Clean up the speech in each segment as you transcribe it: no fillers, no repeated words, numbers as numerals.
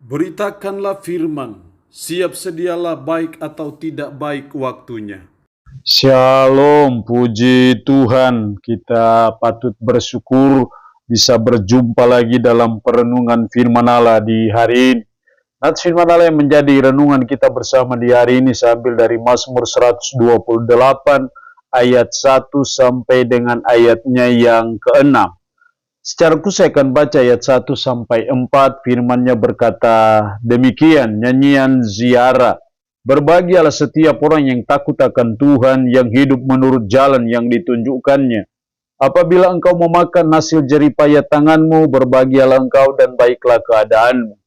Beritakanlah firman, siap sedialah baik atau tidak baik waktunya. Shalom, puji Tuhan. Kita patut bersyukur bisa berjumpa lagi dalam perenungan firman Allah di hari ini. Nats firman Allah yang menjadi renungan kita bersama di hari ini saya ambil dari Mazmur 128 ayat 1 sampai dengan ayatnya yang ke-6. Secara khusus saya akan baca ayat 1 sampai 4, firman-Nya berkata demikian, nyanyian ziarah. Berbahagialah setiap orang yang takut akan Tuhan, yang hidup menurut jalan yang ditunjukkannya. Apabila engkau memakan hasil jeripaya tanganmu, berbahagialah engkau dan baiklah keadaanmu.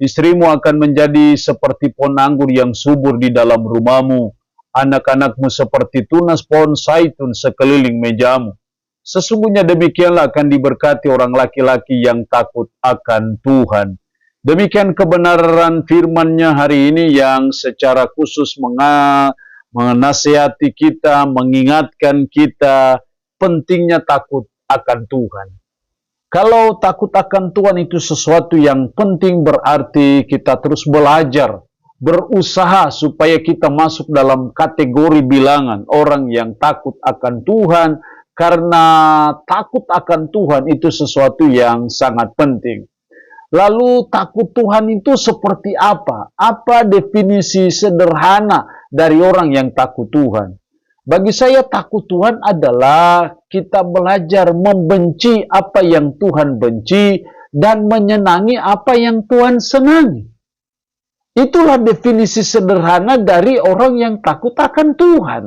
Istrimu akan menjadi seperti pohon anggur yang subur di dalam rumahmu, anak-anakmu seperti tunas pohon zaitun sekeliling mejamu. Sesungguhnya demikianlah akan diberkati orang laki-laki yang takut akan Tuhan. Demikian kebenaran firman-Nya hari ini yang secara khusus menasihati kita, mengingatkan kita pentingnya takut akan Tuhan. Kalau takut akan Tuhan itu sesuatu yang penting, berarti kita terus belajar, berusaha supaya kita masuk dalam kategori bilangan orang yang takut akan Tuhan, karena takut akan Tuhan itu sesuatu yang sangat penting. Lalu takut Tuhan itu seperti apa? Apa definisi sederhana dari orang yang takut Tuhan? Bagi saya takut Tuhan adalah kita belajar membenci apa yang Tuhan benci dan menyenangi apa yang Tuhan senangi. Itulah definisi sederhana dari orang yang takut akan Tuhan.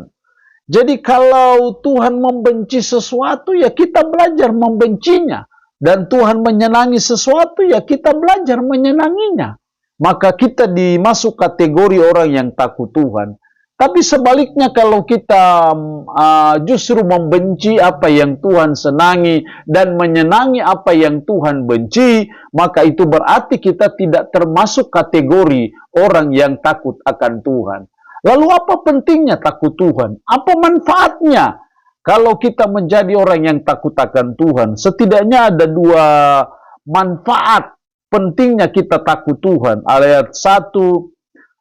Jadi kalau Tuhan membenci sesuatu, ya kita belajar membencinya. Dan Tuhan menyenangi sesuatu, ya kita belajar menyenanginya. Maka kita dimasuk kategori orang yang takut Tuhan. Tapi sebaliknya kalau kita justru membenci apa yang Tuhan senangi dan menyenangi apa yang Tuhan benci, maka itu berarti kita tidak termasuk kategori orang yang takut akan Tuhan. Lalu apa pentingnya takut Tuhan? Apa manfaatnya kalau kita menjadi orang yang takut akan Tuhan? Setidaknya ada dua manfaat pentingnya kita takut Tuhan. Ayat 1,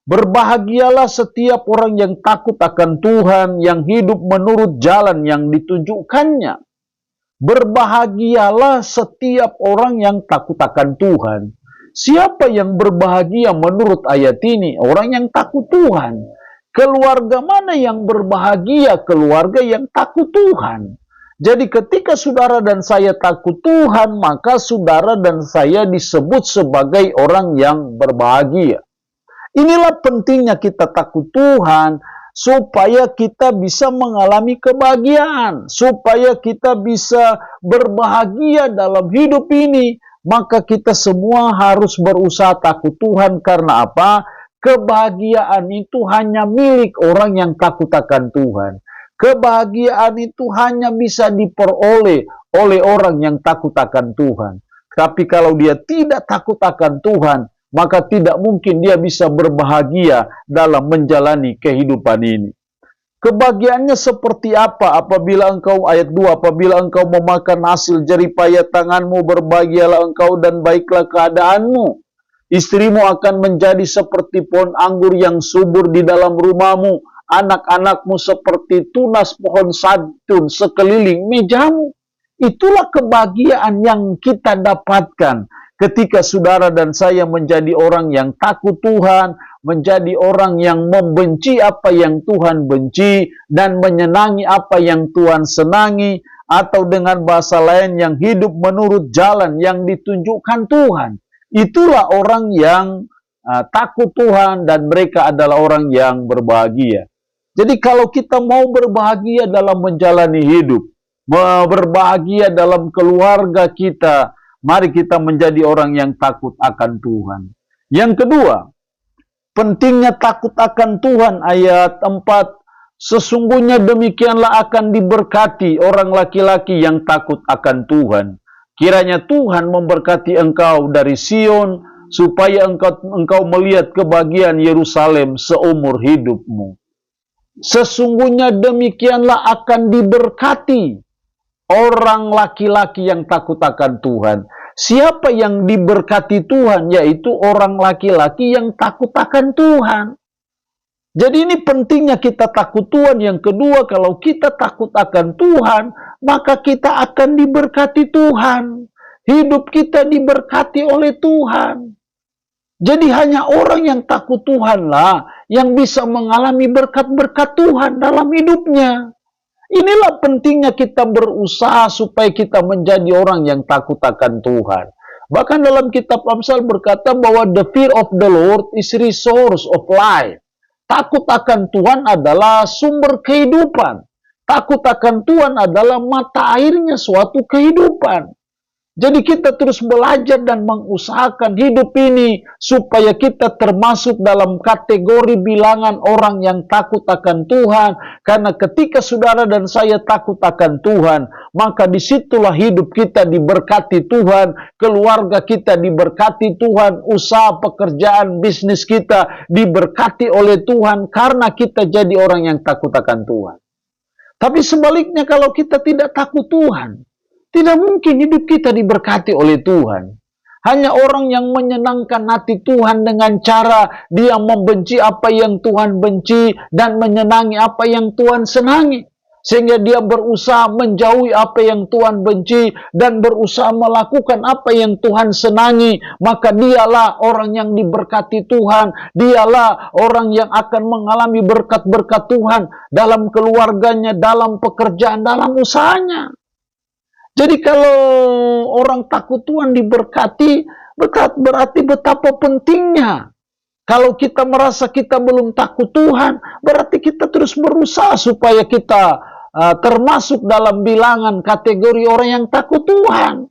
berbahagialah setiap orang yang takut akan Tuhan, yang hidup menurut jalan yang ditunjukkannya. Berbahagialah setiap orang yang takut akan Tuhan. Siapa yang berbahagia menurut ayat ini? Orang yang takut Tuhan. Keluarga mana yang berbahagia? Keluarga yang takut Tuhan. Jadi ketika saudara dan saya takut Tuhan, maka saudara dan saya disebut sebagai orang yang berbahagia. Inilah pentingnya kita takut Tuhan, supaya kita bisa mengalami kebahagiaan, supaya kita bisa berbahagia dalam hidup ini. Maka kita semua harus berusaha takut Tuhan. Karena apa? Kebahagiaan itu hanya milik orang yang takut akan Tuhan. Kebahagiaan itu hanya bisa diperoleh oleh orang yang takut akan Tuhan. Tapi kalau dia tidak takut akan Tuhan, maka tidak mungkin dia bisa berbahagia dalam menjalani kehidupan ini. Kebahagiaannya seperti apa? Apabila engkau, ayat 2, apabila engkau memakan hasil jeripaya tanganmu, berbahagialah engkau dan baiklah keadaanmu. Istrimu akan menjadi seperti pohon anggur yang subur di dalam rumahmu, anak-anakmu seperti tunas pohon zaitun sekeliling mejamu. Itulah kebahagiaan yang kita dapatkan ketika saudara dan saya menjadi orang yang takut Tuhan, menjadi orang yang membenci apa yang Tuhan benci dan menyenangi apa yang Tuhan senangi, atau dengan bahasa lain yang hidup menurut jalan yang ditunjukkan Tuhan. Itulah orang yang takut Tuhan dan mereka adalah orang yang berbahagia. Jadi kalau kita mau berbahagia dalam menjalani hidup, berbahagia dalam keluarga kita, mari kita menjadi orang yang takut akan Tuhan. Yang kedua, pentingnya takut akan Tuhan, ayat 4. Sesungguhnya demikianlah akan diberkati orang laki-laki yang takut akan Tuhan. Kiranya Tuhan memberkati engkau dari Sion, supaya engkau melihat kebahagiaan Yerusalem seumur hidupmu. Sesungguhnya demikianlah akan diberkati orang laki-laki yang takut akan Tuhan. Siapa yang diberkati Tuhan? Yaitu orang laki-laki yang takut akan Tuhan. Jadi ini pentingnya kita takut Tuhan. Yang kedua, kalau kita takut akan Tuhan, maka kita akan diberkati Tuhan. Hidup kita diberkati oleh Tuhan. Jadi hanya orang yang takut Tuhanlah yang bisa mengalami berkat-berkat Tuhan dalam hidupnya. Inilah pentingnya kita berusaha supaya kita menjadi orang yang takut akan Tuhan. Bahkan dalam kitab Amsal berkata bahwa the fear of the Lord is resource of life. Takut akan Tuhan adalah sumber kehidupan. Takut akan Tuhan adalah mata airnya suatu kehidupan. Jadi kita terus belajar dan mengusahakan hidup ini supaya kita termasuk dalam kategori bilangan orang yang takut akan Tuhan. Karena ketika saudara dan saya takut akan Tuhan, maka disitulah hidup kita diberkati Tuhan, keluarga kita diberkati Tuhan, usaha, pekerjaan, bisnis kita diberkati oleh Tuhan karena kita jadi orang yang takut akan Tuhan. Tapi sebaliknya kalau kita tidak takut Tuhan, tidak mungkin hidup kita diberkati oleh Tuhan. Hanya orang yang menyenangkan hati Tuhan dengan cara dia membenci apa yang Tuhan benci dan menyenangi apa yang Tuhan senangi. Sehingga dia berusaha menjauhi apa yang Tuhan benci dan berusaha melakukan apa yang Tuhan senangi. Maka dialah orang yang diberkati Tuhan. Dialah orang yang akan mengalami berkat-berkat Tuhan dalam keluarganya, dalam pekerjaan, dalam usahanya. Jadi kalau orang takut Tuhan diberkati, berarti betapa pentingnya. Kalau kita merasa kita belum takut Tuhan, berarti kita terus berusaha supaya kita termasuk dalam bilangan kategori orang yang takut Tuhan.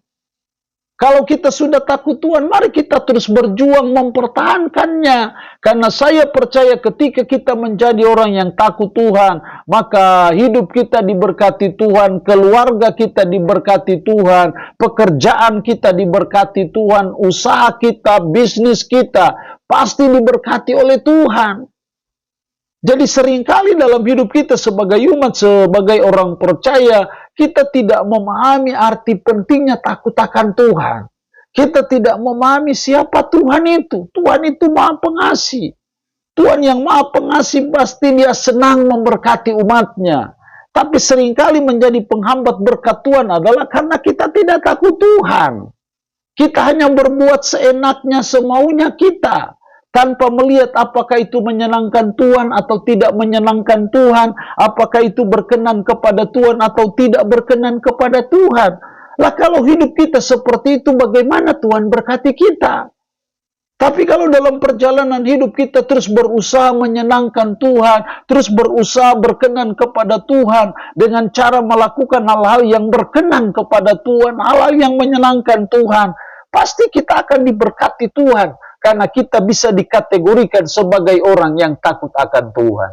Kalau kita sudah takut Tuhan, mari kita terus berjuang mempertahankannya. Karena saya percaya ketika kita menjadi orang yang takut Tuhan, maka hidup kita diberkati Tuhan, keluarga kita diberkati Tuhan, pekerjaan kita diberkati Tuhan, usaha kita, bisnis kita pasti diberkati oleh Tuhan. Jadi seringkali dalam hidup kita sebagai umat, sebagai orang percaya, kita tidak memahami arti pentingnya takut akan Tuhan. Kita tidak memahami siapa Tuhan itu. Tuhan itu Maha Pengasih. Tuhan yang Maha Pengasih pasti dia senang memberkati umatnya. Tapi seringkali menjadi penghambat berkat Tuhan adalah karena kita tidak takut Tuhan. Kita hanya berbuat seenaknya, semaunya kita. Tanpa melihat apakah itu menyenangkan Tuhan atau tidak menyenangkan Tuhan. Apakah itu berkenan kepada Tuhan atau tidak berkenan kepada Tuhan. Lah kalau hidup kita seperti itu, bagaimana Tuhan berkati kita? Tapi kalau dalam perjalanan hidup kita terus berusaha menyenangkan Tuhan, terus berusaha berkenan kepada Tuhan dengan cara melakukan hal-hal yang berkenan kepada Tuhan, hal-hal yang menyenangkan Tuhan, pasti kita akan diberkati Tuhan. Karena kita bisa dikategorikan sebagai orang yang takut akan Tuhan.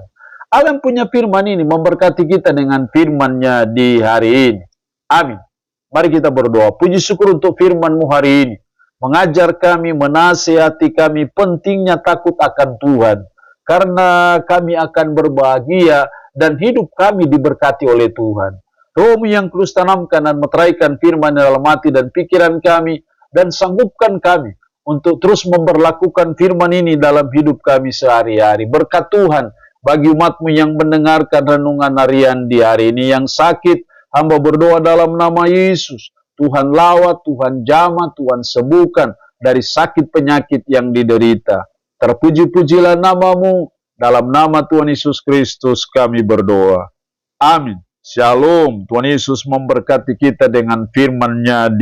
Allah yang punya firman ini memberkati kita dengan firman-Nya di hari ini. Amin. Mari kita berdoa. Puji syukur untuk firman-Mu hari ini. Mengajar kami, menasihati kami pentingnya takut akan Tuhan. Karena kami akan berbahagia dan hidup kami diberkati oleh Tuhan. Roh-Mu yang terus tanamkan dan meteraikan firman dalam hati dan pikiran kami. Dan sanggupkan kami untuk terus memperlakukan firman ini dalam hidup kami sehari-hari. Berkat Tuhan bagi umat-Mu yang mendengarkan renungan harian di hari ini. Yang sakit, hamba berdoa dalam nama Yesus. Tuhan lawat, Tuhan jamah, Tuhan sembuhkan dari sakit penyakit yang diderita. Terpuji-pujilah nama-Mu. Dalam nama Tuhan Yesus Kristus kami berdoa. Amin. Shalom. Tuhan Yesus memberkati kita dengan firman-Nya di